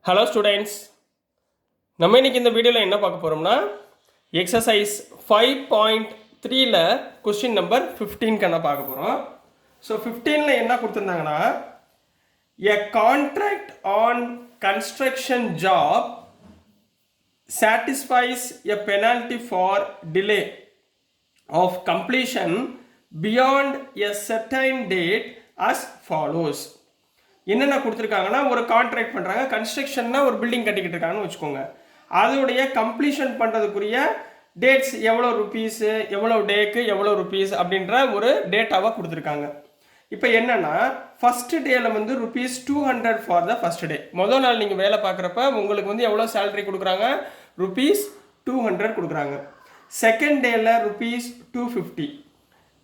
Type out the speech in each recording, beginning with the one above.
Hello students, நம்ம இன்றைக்கி இந்த வீடியோவில் என்ன பார்க்க போகிறோம்னா எக்ஸசைஸ் 5.3ல் கொஸ்டின் நம்பர் 15 என்ன பார்க்க போகிறோம். ஸோ 15ல் என்ன கொடுத்துருந்தாங்கன்னா, a contract on construction job satisfies a penalty for delay of completion beyond a certain date as follows. என்னென்ன கொடுத்துருக்காங்கன்னா, ஒரு கான்ட்ராக்ட் பண்ணுறாங்க, கன்ஸ்ட்ரக்ஷன்னா ஒரு பில்டிங் கட்டிக்கிட்டு இருக்காங்கன்னு வச்சுக்கோங்க. அதோடைய கம்ப்ளீஷன் பண்ணுறதுக்குரிய டேட்ஸ் எவ்வளோ ருபீஸு, எவ்வளோ டேக்கு எவ்வளோ ருபீஸ் அப்படின்ற ஒரு டேட்டாவாக கொடுத்துருக்காங்க. இப்போ என்னென்னா, ஃபஸ்ட்டு டேயில் வந்து ₹200 ஃபார் த ஃபஸ்ட் டே. முதல் நாள் நீங்கள் வேலை பார்க்குறப்ப உங்களுக்கு வந்து எவ்வளோ சேலரி கொடுக்குறாங்க, ₹200 கொடுக்குறாங்க. செகண்ட் டேயில் ₹250,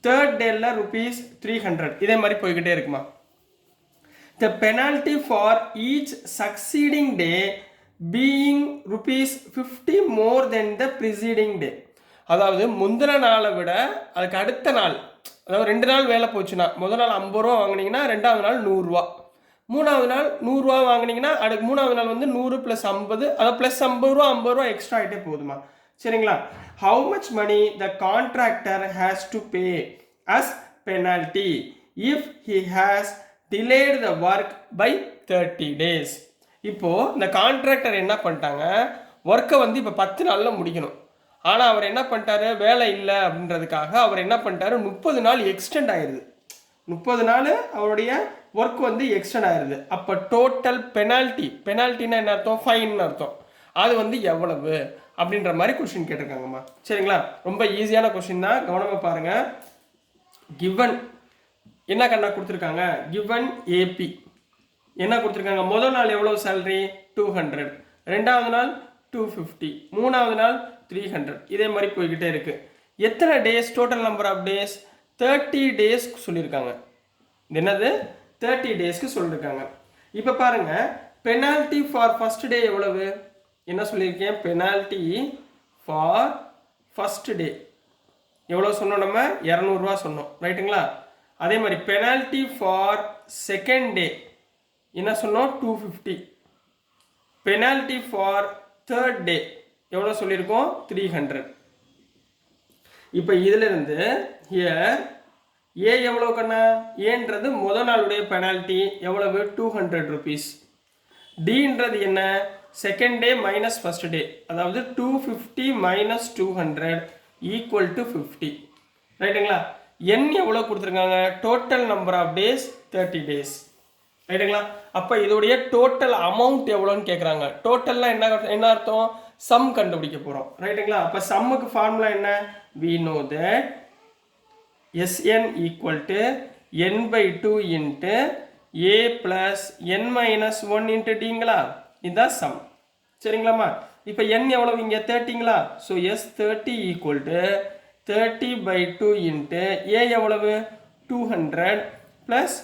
தேர்ட் டேயில் ₹300, இதே மாதிரி போய்கிட்டே இருக்குமா. The penalty for each succeeding day being ₹50 more than the preceding day. அதாவது முந்தின நாளை விட அதுக்கு அடுத்த நாள், அதாவது 2 நாள் வேலை போச்சுன்னா, முதல் நாள் ₹50 வாங்கினீங்கன்னா ரெண்டாவது நாள் ₹100, மூணாவது நாள் ₹100 வாங்கினீங்கன்னா அதுக்கு மூணாவது நாள் வந்து 100 + 50, அதாவது ப்ளஸ் ₹50 எக்ஸ்ட்ரா ஆகிட்டே போதுமா. சரிங்களா. How much money the contractor has to pay as penalty if he has delayed the work by 30 days. இப்போ இந்த கான்ட்ராக்டர் என்ன பண்ணிட்டாங்க, ஒர்க்கை வந்து இப்போ 10 நாளில் முடிக்கணும். ஆனால் அவர் என்ன பண்ணிட்டாரு, வேலை இல்லை அப்படின்றதுக்காக அவர் என்ன பண்ணிட்டாரு, 30 நாள் எக்ஸ்டெண்ட் ஆயிடுது. 30 நாள் அவருடைய ஒர்க் வந்து எக்ஸ்டெண்ட் ஆயிடுது. அப்போ டோட்டல் பெனால்ட்டின்னா என்ன அர்த்தம், ஃபைன்னு அர்த்தம். அது வந்து எவ்வளவு அப்படின்ற மாதிரி கொஸ்டின் கேட்டிருக்காங்கம்மா. சரிங்களா. ரொம்ப ஈஸியான கொஸ்டின் தான், கவனமாக பாருங்கள். கிவன் என்ன கண்ணா கொடுத்துருக்காங்க, கிவன் ஏபி என்ன கொடுத்துருக்காங்க, முதல் நாள் எவ்வளோ சேலரி 200, ரெண்டாவது நாள் 250, மூணாவது நாள் 300, இதே மாதிரி போய்கிட்டே இருக்கு. எத்தனை days, total number of days 30 டேஸ்க்கு சொல்லியிருக்காங்க. என்னது 30 டேஸ்க்கு சொல்லியிருக்காங்க. இப்போ பாருங்க, பெனால்டி ஃபார் ஃபர்ஸ்ட் டே எவ்வளவு, என்ன சொல்லியிருக்கேன், பெனால்டி ஃபார் ஃபர்ஸ்ட் டே எவ்வளோ சொன்னோம், நம்ம ₹200 சொன்னோம், ரைட்டுங்களா. அதே மாதிரி பெனால்டி ஃபார் செகண்ட் டே என்ன சொன்னோம், 250. பெனால்டி ஃபார் தேர்ட் டே எவ்வளோ சொல்லியிருக்கோம், 300. இப்போ இதிலிருந்து ஏ எவ்வளோ கண்ணா, ஏன்றது முதல் நாளுடைய பெனால்ட்டி எவ்வளவு, ₹200. டின்றது என்ன, second day minus first day, அதாவது 250 - 200 = 50, ரைட்டுங்களா. என் எவ்வளோ கொடுத்துருக்காங்க, total number of days 30 days, ரைட்டுங்களா. அப்போ இதோடைய டோட்டல் அமௌண்ட் எவ்வளோன்னு கேட்குறாங்க. டோட்டல்லாம் என்ன அர்த்தம், சம் கண்டுபிடிக்க போகிறோம், ரைட்டுங்களா. அப்போ சம்முக்கு ஃபார்முலா என்ன, we know that Sn = n/2 × a + n - 1 × dங்களா, இதுதான் சம். சரிங்களாம்மா. இப்போ n எவ்வளோ இங்கே 30ங்களா. ஸோ S30 = 30/2 × a எவ்வளவு 200 ப்ளஸ்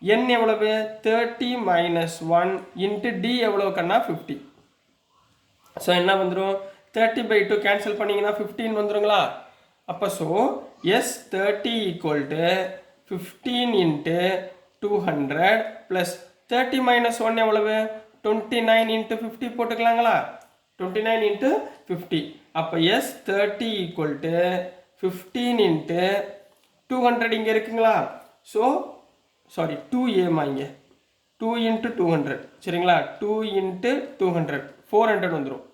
n எவ்வளவு 30 - 1 × d எவ்வளவு கண்ணா 50. ஸோ என்ன வந்துடும், 30/2 கேன்சல் பண்ணிங்கன்னா 15 வந்துடுங்களா. அப்போ ஸோ S30 = 15 × 200 ப்ளஸ் 30 - 1 எவ்வளவு 29 × 50 போட்டுக்கலாங்களா, 29 × 50. அப்போ S30 = 15 × 200 இங்கே இருக்குங்களா. ஸோ சாரி 2a இங்கே 2 × 200, சரிங்களா. 2 × 200 400 வந்துடும்,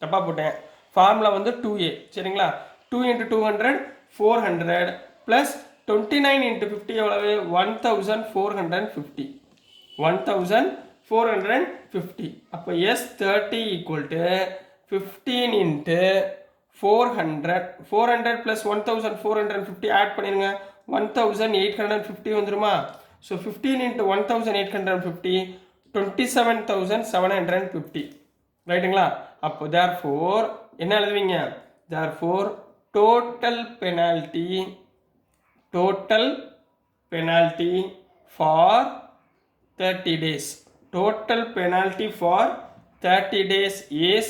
தப்பாக போட்டேன். ஃபார்முலா வந்து 2a, சரிங்களா. 2 × 200 400 ப்ளஸ் 29 × 50 எவ்வளவு 1450, 1450. அப்போ S30 = 15 × 400 ப்ளஸ் 1450 ஆட் பண்ணிடுங்க, 1850 வந்துடுமா. ஸோ 15 × 1850 27,750, ரைட்டுங்களா. அப்போ தேர்ஃபோர் என்ன எழுதுவீங்க, therefore total penalty for 30 days, total penalty for 30 days is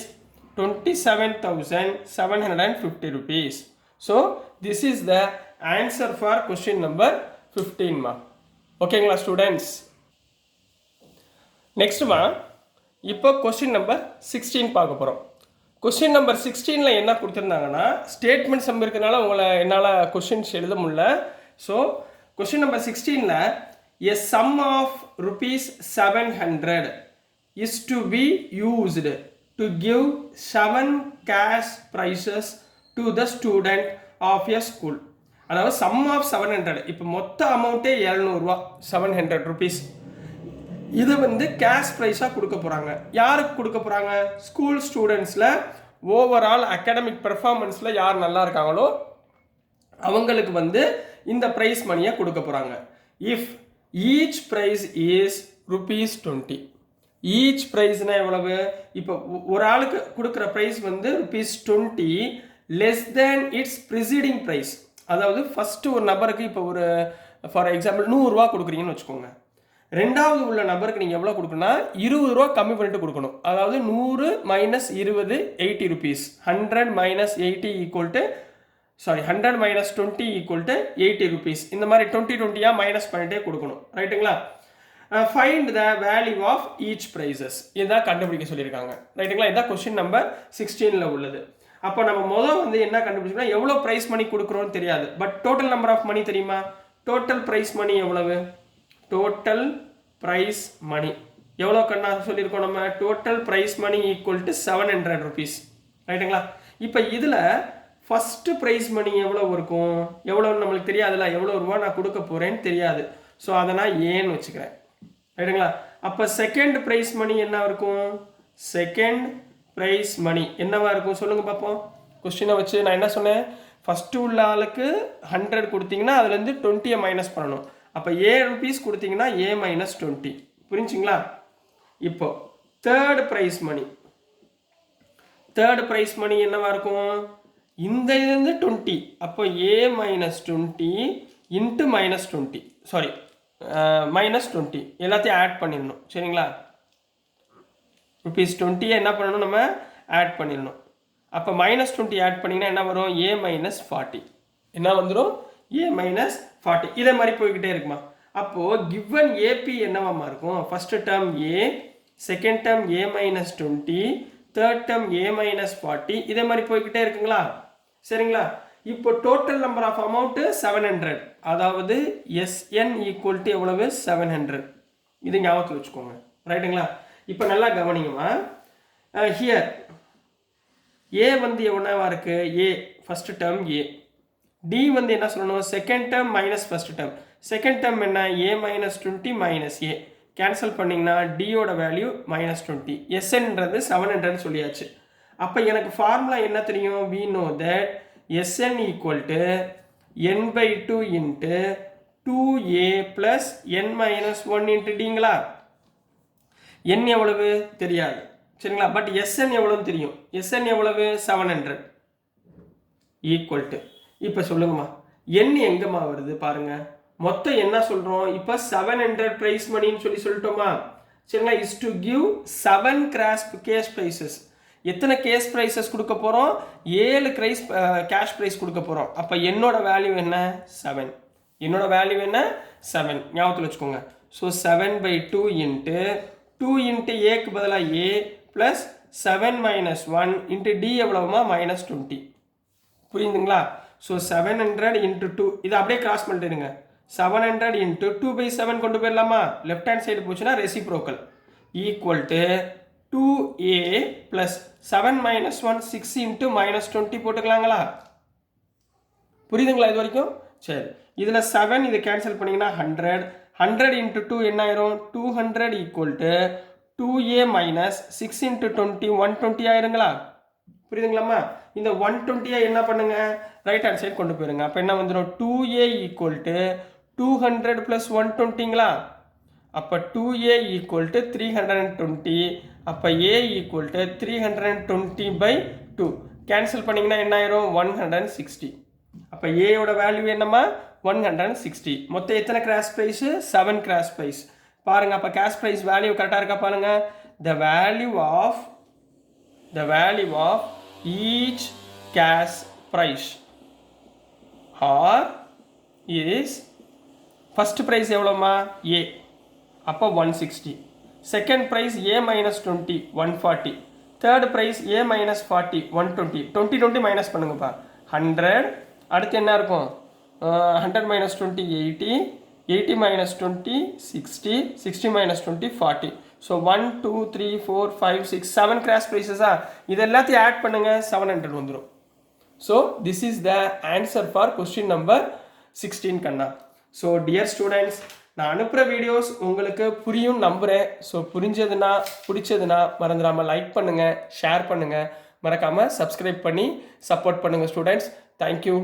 ₹27,750. So this is the answer for question number 15 ma. ஓகேங்களா ஸ்டூடெண்ட்ஸ். நெக்ஸ்ட் மா, இப்போ கொஸ்டின் நம்பர் 16 பார்க்க போகிறோம். கொஸ்டின் நம்பர் 16ல் என்ன கொடுத்துருந்தாங்கன்னா ஸ்டேட்மெண்ட் சம் இருக்கிறதுனால உங்களை என்னால் கொஸ்டின்ஸ் எழுத முடியல. ஸோ கொஸ்டின் நம்பர் 16ல் a sum of rupees 700 is to be used to give 7 cash prizes to the student of a school. அதாவது sum of 700, இப்போ மொத்த அமௌண்ட்டே 700 ரூபா, 700 rupees. இது வந்து கேஷ் ப்ரைஸாக கொடுக்க போகிறாங்க. யாருக்கு கொடுக்க போகிறாங்க? ஸ்கூல் ஸ்டூடெண்ட்ஸில் ஓவரால் அகாடமிக் பெர்ஃபார்மன்ஸில் யார் நல்லா இருக்காங்களோ அவங்களுக்கு வந்து இந்த ப்ரைஸ் மணியை கொடுக்க போகிறாங்க. If each prize is ₹20. Each ப்ரைஸ்னால் எவ்வளவு? இப்போ ஒரு ஆளுக்கு கொடுக்குற ப்ரைஸ் வந்து ₹20 less than its preceding prize. அதாவது ஃபஸ்ட்டு ஒரு நபருக்கு இப்போ ஒரு ஃபார் எக்ஸாம்பிள் 100 ரூபா கொடுக்குறீங்கன்னு வச்சுக்கோங்க. ரெண்டாவது உள்ள நபருக்கு நீங்கள் எவ்வளோ கொடுக்கணும்னா 20 ரூபா கம்மி பண்ணிட்டு கொடுக்கணும். அதாவது 100 minus 20 80 rupees. 100 minus 80 equal to 100 minus 20 equal to 80 rupees. இந்த மாதிரி 20 மைனஸ் பண்ணிட்டே கொடுக்கணும். ரைட்டுங்களா? Find the value of each prices. இதான் கண்டுபிடிக்க சொல்லியிருக்காங்க. ரைட்டுங்களா? இதான் கொஸ்டின் நம்பர் 16ல் உள்ளது. அப்போ நம்ம முதல் வந்து என்ன கண்டுபிடிச்சோம்னா எவ்வளோ ப்ரைஸ் மணி கொடுக்குறோன்னு தெரியாது. But total number of money தெரியுமா? டோட்டல் ப்ரைஸ் மணி எவ்வளவு? டோட்டல் ப்ரைஸ் மணி எவ்வளோ கண்ணா சொல்லியிருக்கோம் நம்ம? Total prize money equal to 700 rupees. ரைட்டுங்களா? இப்போ இதில் ஃபஸ்ட்டு ப்ரைஸ் மணி எவ்வளோ இருக்கும்? எவ்வளோன்னு நம்மளுக்கு தெரியாதுல்ல. எவ்வளோ ரூபா நான் கொடுக்க போகிறேன்னு தெரியாது. ஸோ அதை நான் ஏன்னு வச்சுக்கிறேன். ரைட்டுங்களா? அப்போ செகண்ட் ப்ரைஸ் மணி என்ன இருக்கும்? செகண்ட் ப்ரைஸ் மணி என்னவா இருக்கும் சொல்லுங்கள் பார்ப்போம். கொஸ்டினை வச்சு நான் என்ன சொன்னேன்? ஃபஸ்ட்டு உள்ள ஆளுக்கு 100 கொடுத்தீங்கன்னா அதுலேருந்து 20 மைனஸ் பண்ணணும். அப்போ ₹A கொடுத்தீங்கன்னா A மைனஸ் 20. புரிஞ்சுங்களா? இப்போ third prize money. Third prize money என்னவா இருக்கும்? இந்த இதுலேருந்து 20. அப்போ A minus 20 into minus 20 sorry minus 20 எல்லாத்தையும் ஆட் பண்ணிடணும். சரிங்களா? ₹20 என்ன பண்ணணும்? நம்ம ஆட் பண்ணிடணும். அப்போ மைனஸ் 20 ஆட் பண்ணிங்கன்னா என்ன வரும்? A மைனஸ் 40 என்ன வந்துடும்? A minus 40. இதே மாதிரி போய்கிட்டே இருக்குமா? அப்போது கிவன் ஏபி என்னவாமா இருக்கும்? First term A, second term A minus 20, third term A minus 40. இதே மாதிரி போய்கிட்டே இருக்குங்களா? சரிங்களா? இப்போ டோட்டல் நம்பர் ஆஃப் அமௌண்ட்டு 700. அதாவது SN ஈக்குவல் டு எவ்வளவு? 700. இது ஞாபகத்தில் வச்சுக்கோங்க. ரைட்டுங்களா? இப்போ நல்லா கவனிங்கம்மா. ஹியர் A வந்து எவ்வளோவா இருக்குது? A first term A. D வந்து என்ன சொல்லணும்? Second term minus first term. Second term என்ன? A minus 20 minus A. Cancel பண்ணிங்கன்னா டியோட வேல்யூ மைனஸ் 20. SNன்றது 700 சொல்லியாச்சு. அப்போ எனக்கு ஃபார்முலா என்ன தெரியும்? we know that SN equal to n/2 into 2A plus n minus 1 into டிங்களா? n எவ்வளவு தெரியாது. சரிங்களா? பட் SN எவ்வளவுன்னு தெரியும். SN எவ்வளவு? 700 ஈக்குவல் டு இப்போ சொல்லுங்கம்மா n எங்கம்மா வருது பாருங்க. மொத்தம் என்ன சொல்கிறோம்? இப்போ 700 ப்ரைஸ் மணின்னு சொல்லிட்டோமா? சரிங்களா? Is to give 7 cash prices. எத்தனை கேஷ் ப்ரைஸஸ் கொடுக்க போகிறோம்? 7 கேஷ் ப்ரைஸ் கொடுக்க போகிறோம். அப்போ என்னோட வேல்யூ என்ன? 7. என்னோட வேல்யூ என்ன? 7. ஞாபகத்தில் வச்சுக்கோங்க. ஸோ 7/2 இன்ட்டு 2 இன்ட்டு ஏக்கு பதிலாக A plus 7 minus 1 into D எவ்வளவுமா? மைனஸ் 20. புரியுதுங்களா? ஸோ 700 இன்ட்டு 2 இதை அப்படியே கிராஸ் பண்ணிட்டுருங்க. 700 இன்ட்டு 2/7 கொண்டு போயிடலாமா? லெஃப்ட் ஹேண்ட் சைடு போச்சுன்னா reciprocal equal to 2A plus 7 minus 1 6 into minus 20 போட்டுக்கலாங்களா? புரியுதுங்களா இது வரைக்கும்? சரி, இதில் 7 இதை கேன்சல் பண்ணிங்கன்னா 100 இன்ட்டு 2 என்ன ஆயிரும்? 200 equal to 2A minus 6 into 20 120 ஆயிருங்களா? புரியுதுங்களாம்மா? இந்த 120 என்ன பண்ணுங்க? ரைட் ஹேண்ட் சைடு கொண்டு போயிருங்க. அப்போ என்ன வந்துடும்? 2A equal to 200 plus 120ங்களா? அப்போ 2A ஈக்குவல் டு 320. அப்போ A ஈக்குவல் டு 320/2 கேன்சல் பண்ணிங்கன்னா என்ன ஆயிரும்? 160. அப்போ ஏயோட வேல்யூ என்னம்மா? 160. மொத்தம் எத்தனை கிராஷ் ப்ரைஸு? 7 crash price. பாருங்கள், அப்போ கேஷ் ப்ரைஸ் வேல்யூ கரெக்டாக இருக்கா பாருங்கள். The value of each cash price or is first price எவ்வளோமா? A. அப்போ 160. Second prize A minus 20 140, third prize A minus 40 120, 20 minus பண்ணுங்கப்பா 100. அடுத்து என்ன இருக்கும் 100 minus 20 80, 80 minus 20 60, 60 minus 20 40. So 1 2 3 4 5 6 7 cross ப்ரைஸஸா இது எல்லாத்தையும் ஆட் பண்ணுங்க 700 வந்துடும். So this is the answer for question number 16 கண்ணா. ஸோ டியர் ஸ்டூடெண்ட்ஸ், நான் அனுப்புகிற வீடியோஸ் உங்களுக்கு புரியும் நம்புகிறேன். ஸோ புரிஞ்சதுன்னா பிடிச்சதுன்னா மறந்துடாமல் லைக் பண்ணுங்கள், ஷேர் பண்ணுங்கள், மறக்காமல் சப்ஸ்கிரைப் பண்ணி சப்போர்ட் பண்ணுங்கள் ஸ்டூடெண்ட்ஸ். தேங்க்யூ.